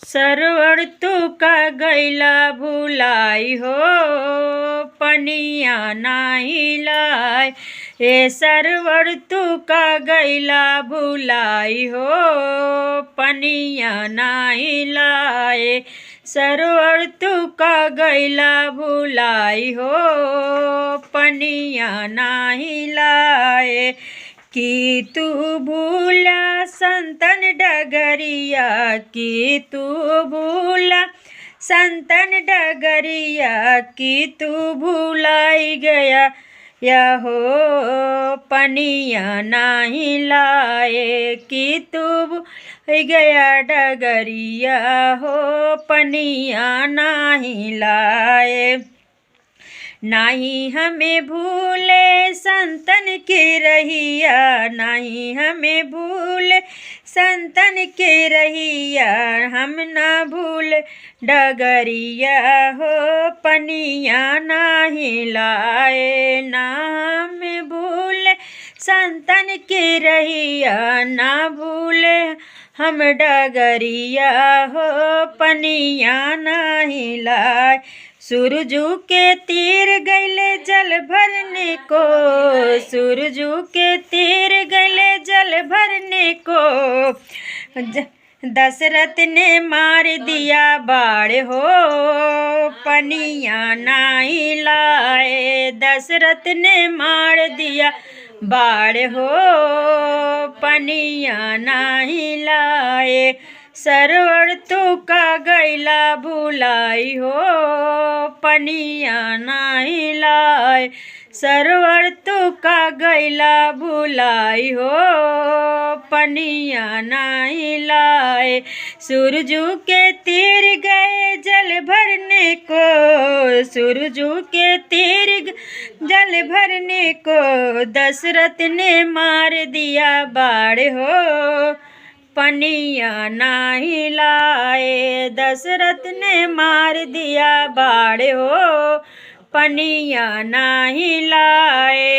सरवर तू का गैला भुलाई हो, पनिया नाही लाय। ए सरवर तू का गैला भुलाई हो, पनिया नाही लाए। सरवर तू का गैला भुलाई हो, पनिया नाही लाए। कि तू भूला संतन डगरिया, कि तू भूला संतन डगरिया, कि तू भूलाई गया या हो, पनिया नाही लाए। कि तू भूल गया डगरिया हो, पनिया नाही लाए। नाही हमें भूले संतन की रहिया, नाही हमें भूले संतन की रहिया। हम ना भूल डगरिया हो, पनिया नाही लाए। ना हमें भूले संतन की रहिया, ना भूले हम डगरिया हो, पनिया नाही लाए। सूरजू के तीर गैले जल भरने को, सूरजू के तीर गैले जल भरने को। दशरथ ने मार दिया बाढ़ हो, पनिया नाही लाए। दशरथ ने मार दिया बाढ़ हो, पनिया नाही लाए। सरवर तू का गैला भुलाई हो, पनिया नाही लाए। सरवर तू का गैला भुलाई हो, पनिया नाही लाए। सूरजू के तीर गए जल भरने को, सूरजू के तीर जल भरने को। दशरथ ने मार दिया बाढ़ हो, पनिया नाही लाए। दशरथ ने मार दिया बाढ़ हो, पनिया नाही लाए।